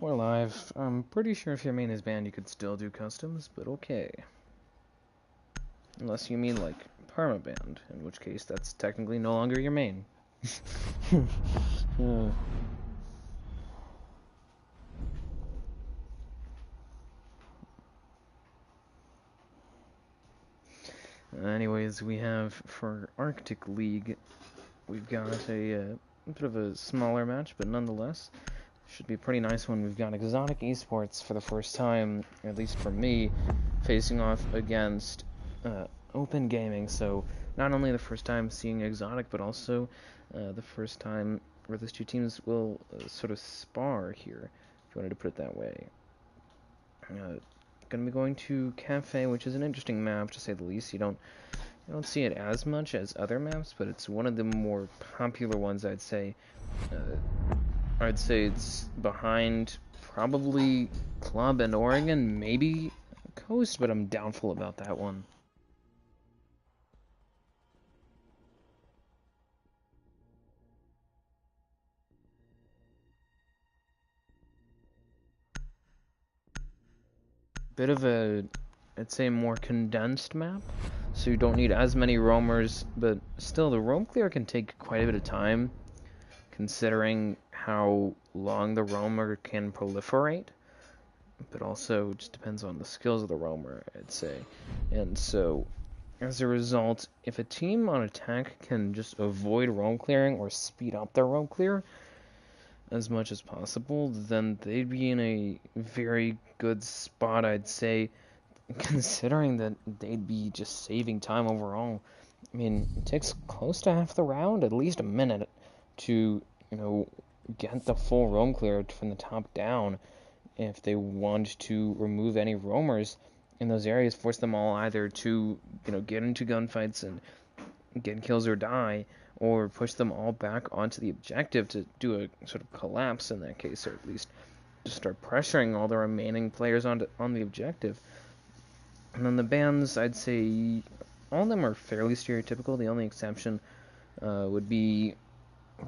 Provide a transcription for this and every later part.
We're live. I'm pretty sure if your main is banned, you could still do customs, but okay. Unless you mean, like, perma-banned, in which case that's technically no longer your main. Anyways, we have, for Arctic League, we've got a bit of a smaller match, but nonetheless, should be a pretty nice one. We've got ExotiK Esports for the first time, at least for me, facing off against Open Gaming. So not only the first time seeing ExotiK, but also the first time where these two teams will sort of spar here, if you wanted to put it that way. Gonna be going to Cafe, which is an interesting map to say the least. You don't see it as much as other maps, but it's one of the more popular ones, I'd say. I'd say it's behind probably Club and Oregon, maybe Coast, but I'm doubtful about that one. Bit of a, I'd say, more condensed map, so you don't need as many roamers, but still the roam clear can take quite a bit of time, considering how long the roamer can proliferate, but also it just depends on the skills of the roamer, I'd say. And so, as a result, if a team on attack can just avoid roam clearing or speed up their roam clear as much as possible, then they'd be in a very good spot, I'd say, considering that they'd be just saving time overall. I mean, it takes close to half the round, at least a minute, to, get the full roam cleared from the top down if they want to remove any roamers in those areas, force them all either to, get into gunfights and get kills or die, or push them all back onto the objective to do a sort of collapse in that case, or at least just start pressuring all the remaining players on the objective. And then the bans, I'd say all of them are fairly stereotypical. The only exception would be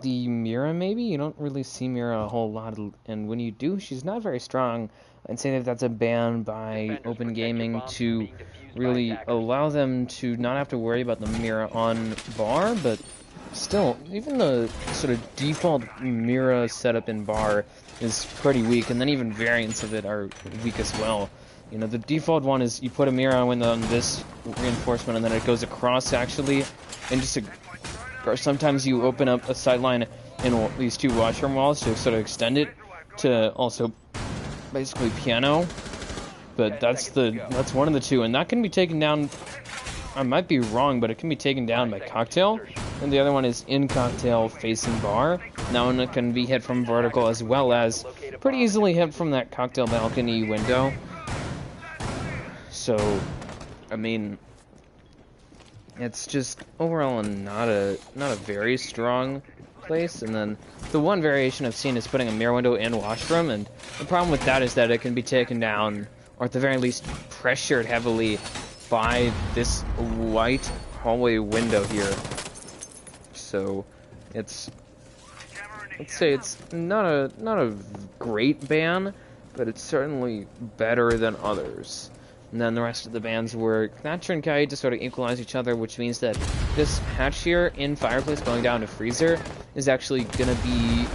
the Mira, maybe. You don't really see Mira a whole lot, and when you do, she's not very strong. I'd say that that's a ban by Open Gaming to really allow them to not have to worry about the Mira on bar, but still, even the sort of default Mira setup in bar is pretty weak, and then even variants of it are weak as well. The default one is you put a Mira on this reinforcement, and then it goes across, actually, and just or sometimes you open up a sideline in these two washroom walls to sort of extend it to also basically piano, but that's one of the two, and that can be taken down. I might be wrong, but it can be taken down by Cocktail, and the other one is in Cocktail facing bar. That one can be hit from vertical as well as pretty easily hit from that Cocktail balcony window. So, I mean, it's just overall not a very strong place. And then the one variation I've seen is putting a mirror window in washroom, and the problem with that is that it can be taken down, or at the very least pressured heavily by this white hallway window here. So let's say it's not a great ban, but it's certainly better than others. And then the rest of the bans were Thatcher and Kite to sort of equalize each other, which means that this hatch here in Fireplace going down to Freezer is actually going to be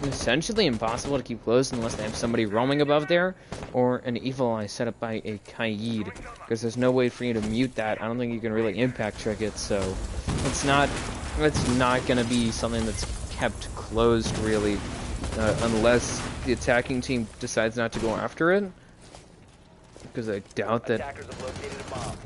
essentially impossible to keep closed unless they have somebody roaming above there, or an Evil Eye set up by a Kaid, because there's no way for you to mute that. I don't think you can really impact trick it, so it's not going to be something that's kept closed, really, unless the attacking team decides not to go after it. Because I doubt that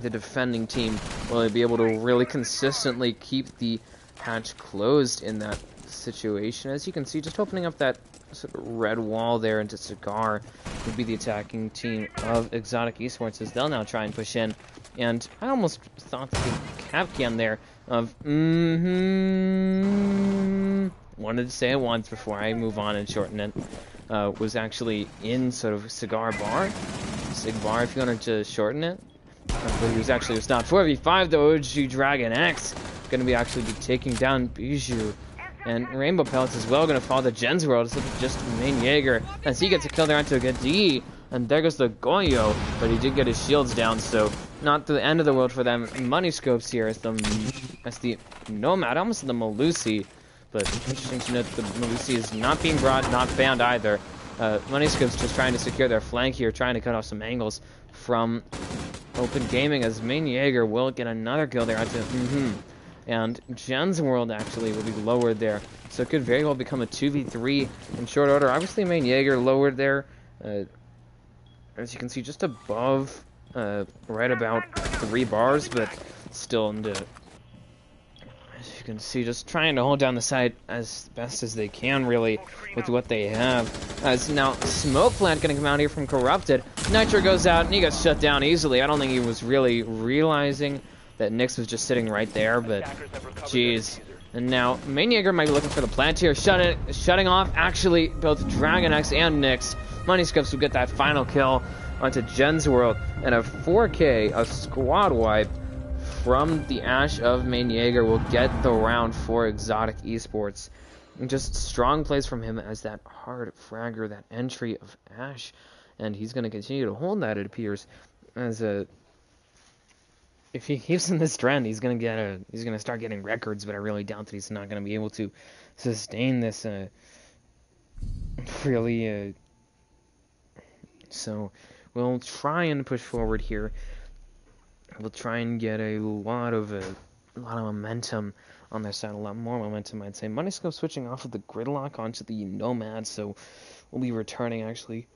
the defending team will be able to really consistently keep the hatch closed in that situation. As you can see, just opening up that sort of red wall there into Cigar would be the attacking team of ExotiK Esports, as they'll now try and push in. And I almost thought that the cap cam there of wanted to say it once before I move on and shorten it, was actually in sort of Cigar Bar. Sig Bar, if you wanted to shorten it. But he was not 4v5 though. OG Dragon X going to actually be taking down Bijou, And Rainbow Pellets as well going to fall to Jen's World. It's just main Jaeger as he gets a kill there onto a good D. And there goes the Goyo, but he did get his shields down, so not the end of the world for them. Money Scopes here as the Nomad, almost the Malusi, but interesting to note that the Malusi is not being brought, not banned either. Money Scopes just trying to secure their flank here, trying to cut off some angles from Open Gaming as main Jaeger will get another kill there onto and Jen's World actually will be lowered there, so it could very well become a 2v3 in short order. Obviously main Jaeger lowered there, as you can see, just above, right about 3 bars, but still, as you can see, just trying to hold down the site as best as they can, really, with what they have. As now, Smoke Plant going to come out here from Corrupted. Nitro goes out, and he gets shut down easily. I don't think he was really realizing that Nyx was just sitting right there, but, jeez. And now, main Jaeger might be looking for the plant here, shutting off, actually, both Dragon X and Nyx. Money Scopes will get that final kill onto Jen's World, and a 4K, a squad wipe from the Ash of main Jaeger will get the round for ExotiK Esports. And just strong plays from him as that hard fragger, that entry of Ash, and he's going to continue to hold that, it appears, as if he keeps in this trend, he's going to start getting records, but I really doubt that he's not going to be able to sustain this really. So we'll try and push forward here. We'll try and get a lot of momentum on their side, a lot more momentum, I'd say. Money Scope switching off of the Gridlock onto the Nomad, so we'll be returning actually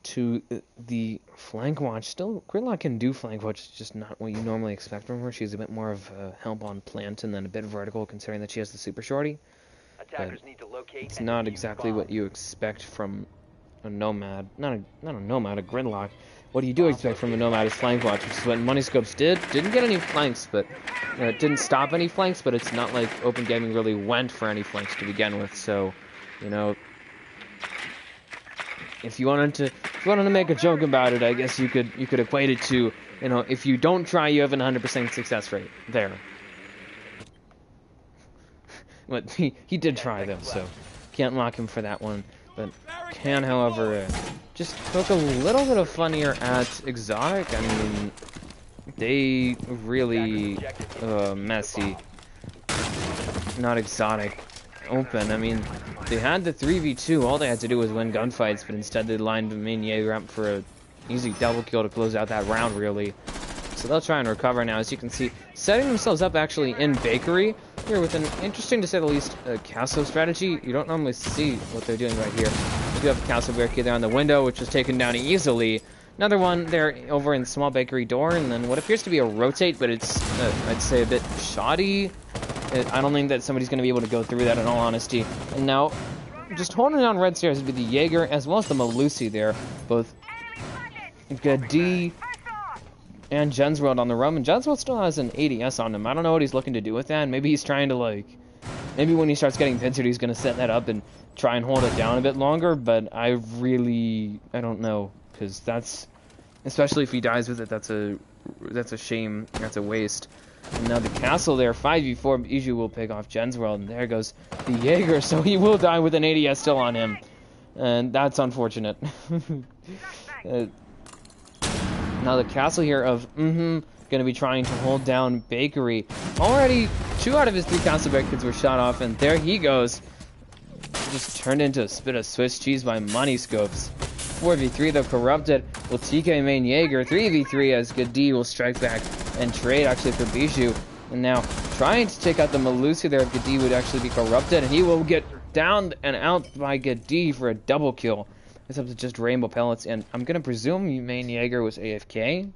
to the Flank Watch. Still, Gridlock can do Flank Watch, it's just not what you normally expect from her. She's a bit more of help on plant and then a bit vertical, considering that she has the Super Shorty. But it's not exactly what you expect from a Nomad. Not a Nomad, a Gridlock. What you do expect from a Nomad is Flank Watch, which is what Money Scopes did. Didn't get any flanks, but it didn't stop any flanks, but it's not like Open Gaming really went for any flanks to begin with. So, if you wanted to make a joke about it, I guess you could equate it to, if you don't try, you have an 100% success rate there. But he did try though, so can't mock him for that one. But can, however, just poke a little bit of fun here at ExotiK. I mean, they really messy. Not ExotiK. Open. I mean, they had the 3v2. All they had to do was win gunfights, but instead they lined the main Jaeger up for a easy double kill to close out that round, really. So they'll try and recover now, as you can see, setting themselves up actually in Bakery here with an interesting, to say the least, castle strategy. You don't normally see what they're doing right here. They do have a castle barricade there on the window, which was taken down easily. Another one there over in small Bakery door, and then what appears to be a rotate, but it's, I'd say, a bit shoddy. I don't think that somebody's going to be able to go through that, in all honesty. And now, just holding down red stairs would be the Jaeger, as well as the Malusi there. Both good D and Jen's World on the roam, and Jen's World still has an ADS on him. I don't know what he's looking to do with that. Maybe he's trying to, maybe when he starts getting pincered, he's going to set that up and try and hold it down a bit longer, but I don't know, because that's, especially if he dies with it, that's a shame, that's a waste. And now the castle there, 5v4, Bijou will pick off Jen's World, and there goes the Jaeger, so he will die with an ADS still on him, and that's unfortunate. Now the castle here of going to be trying to hold down Bakery. Already 2 out of his 3 castle barricades were shot off, and there he goes. Just turned into a spit of Swiss cheese by Money Scopes. 4v3 though, Corrupted will TK main Jaeger. 3v3 as Good D will strike back and trade actually for Bijou. And now trying to take out the Malusi there. Good D would actually be Corrupted, and he will get down and out by Good D for a double kill. It's up to just Rainbow Pellets, and I'm going to presume main Jaeger was AFK,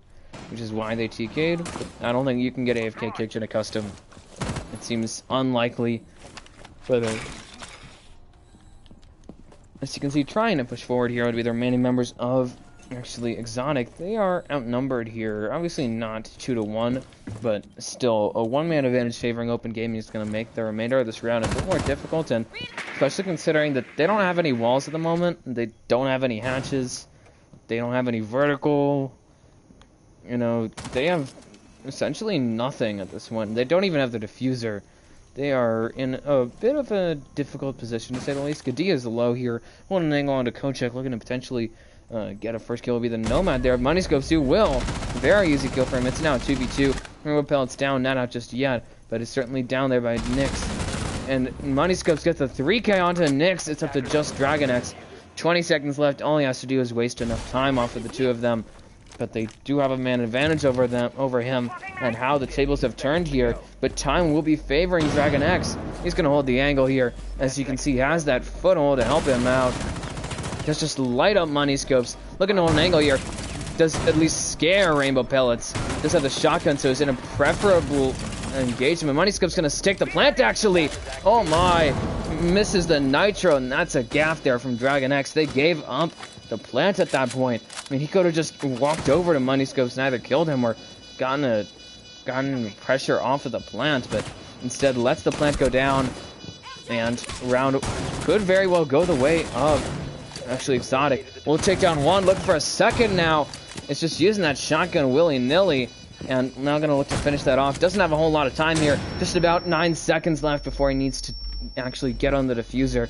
which is why they TK'd. I don't think you can get AFK kicked in a custom. It seems unlikely, but as you can see, trying to push forward here would be the remaining members of, actually, ExotiK. They are outnumbered here. Obviously not 2-1, but still, a one-man advantage favoring Open Gaming is going to make the remainder of this round a bit more difficult, and especially considering that they don't have any walls at the moment, they don't have any hatches, they don't have any vertical, they have essentially nothing at this point. They don't even have the diffuser, They are in a bit of a difficult position, to say the least. Gadia is low here, holding an angle onto Kochek, looking to potentially get a first kill. Will be the Nomad there. Moneyscopes too will. Very easy kill for him. It's now 2v2. Rainbow Pellet's down, not out just yet, but it's certainly down there by Nyx. And Moneyscopes gets the 3k onto Nyx. It's up to just DragonX. 20 seconds left. All he has to do is waste enough time off of the two of them. But they do have a man advantage over him, and how the tables have turned here. But time will be favoring DragonX. He's going to hold the angle here. As you can see, he has that foothold to help him out. Just light up Moneyscopes. Looking to hold an angle here. Does at least scare Rainbow Pellets. Does have the shotgun, so it's in a preferable engagement. Moneyscope's going to stick the plant, actually. Oh my. Misses the nitro, and that's a gaff there from DragonX. They gave up the plant at that point. I mean, he could have just walked over to Moneyscopes and either killed him or gotten pressure off of the plant, but instead lets the plant go down, and round could very well go the way of actually ExotiK. We'll take down one, looking for a second now. It's just using that shotgun willy-nilly, and now gonna look to finish that off. Doesn't have a whole lot of time here. Just about 9 seconds left before he needs to actually get on the diffuser.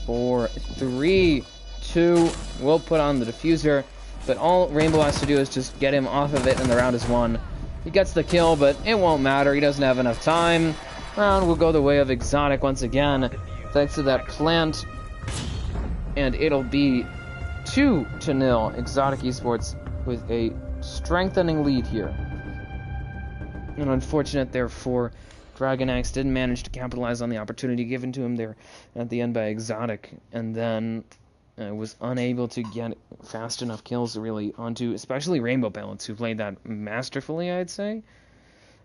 4, 3, 2, we'll put on the diffuser, but all Rainbow has to do is just get him off of it, and the round is won. He gets the kill, but it won't matter. He doesn't have enough time. Round will go the way of ExotiK once again, thanks to that plant, and it'll be 2-0. ExotiK Esports with a strengthening lead here. And unfortunate, therefore, DragonX didn't manage to capitalize on the opportunity given to him there at the end by ExotiK, and then was unable to get fast enough kills really onto, especially Rainbow Pellets, who played that masterfully, I'd say.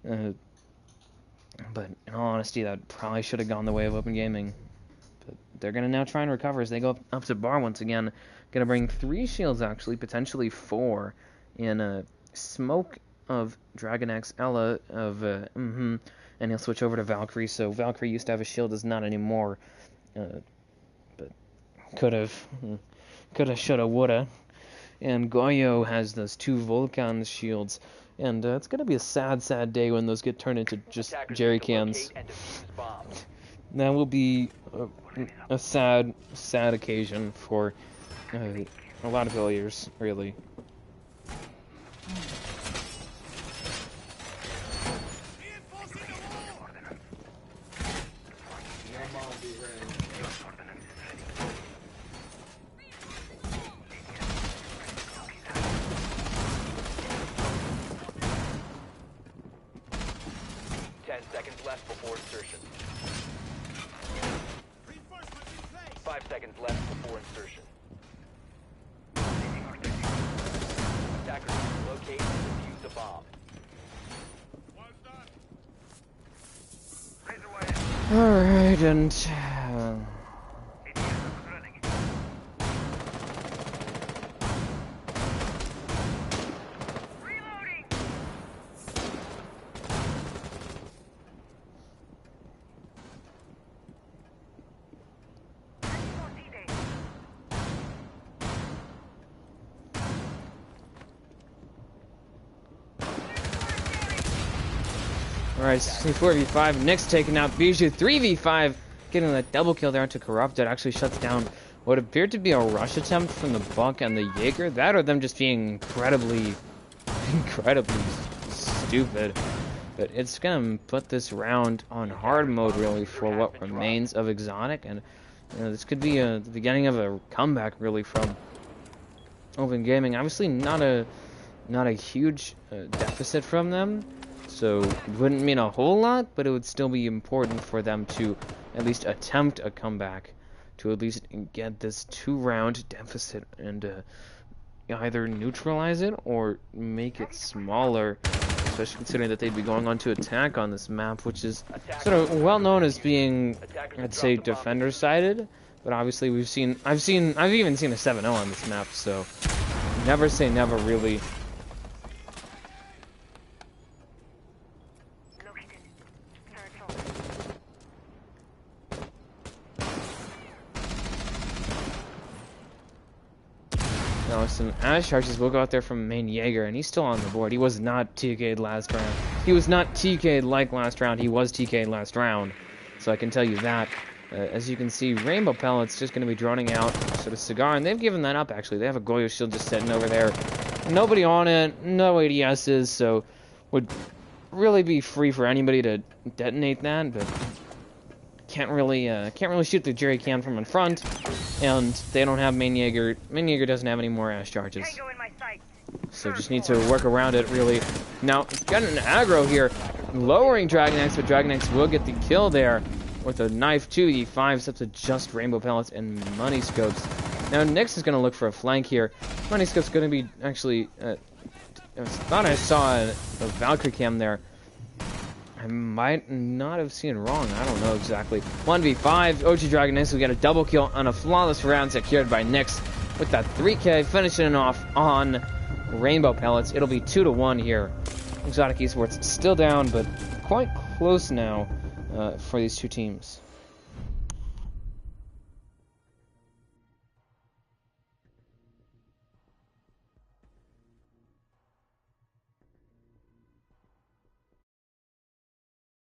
But in all honesty, that probably should have gone the way of Open Gaming. But they're going to now try and recover as they go up to bar once again. Going to bring 3 shields, actually, potentially 4, in a smoke of DragonX, Ella of, and he'll switch over to Valkyrie. So Valkyrie used to have a shield, does not anymore. But coulda, shoulda, woulda. And Goyo has those 2 Vulcan shields. And it's going to be a sad, sad day when those get turned into just jerry cans. That will be a sad, sad occasion for a lot of players, really. Left before insertion. 5 seconds left before insertion. Attackers locate and defuse the bomb. Alright, and alright, 4v5. Nyx taking out Bijou. 3v5, getting that double kill there onto Corrupted. Actually shuts down what appeared to be a rush attempt from the Buck and the Jaeger. That or them just being incredibly stupid. But it's gonna put this round on hard mode, really, for what remains of ExotiK. And this could be the beginning of a comeback, really, from Open Gaming. Obviously not a huge deficit from them. So it wouldn't mean a whole lot, but it would still be important for them to at least attempt a comeback, to at least get this 2-round deficit and either neutralize it or make it smaller, especially considering that they'd be going on to attack on this map, which is sort of well known as being, I'd say, defender-sided. But obviously I've even seen a 7-0 on this map, so never say never, really. Now some Ash Charges will go out there from main Jaeger, and he's still on the board. He was not TK'd last round. he was not TK'd like last round. He was TK'd last round, so I can tell you that. As you can see, Rainbow Pellet's just going to be droning out sort of Cigar, and they've given that up, actually. They have a Goyo Shield just sitting over there. Nobody on it, no ADSs, so would really be free for anybody to detonate that, but can't really shoot the Jerry can from in front, and they don't have Main Jaeger. Main Jaeger doesn't have any more Ash charges. So just need to work around it, really. Now, got an aggro here, lowering Dragon X, but Dragon X will get the kill there with a knife to the 5 steps of just Rainbow Pellets and Money Scopes. Now, Nyx is going to look for a flank here. Money Scope's going to be, actually, I thought I saw a Valkyrie cam there. I might not have seen it wrong. I don't know exactly. 1v5. OG Dragon X will get a double kill on a flawless round secured by Nyx with that 3K, finishing it off on Rainbow Pellets. It'll be 2-1 here. ExotiK Esports still down, but quite close now for these two teams.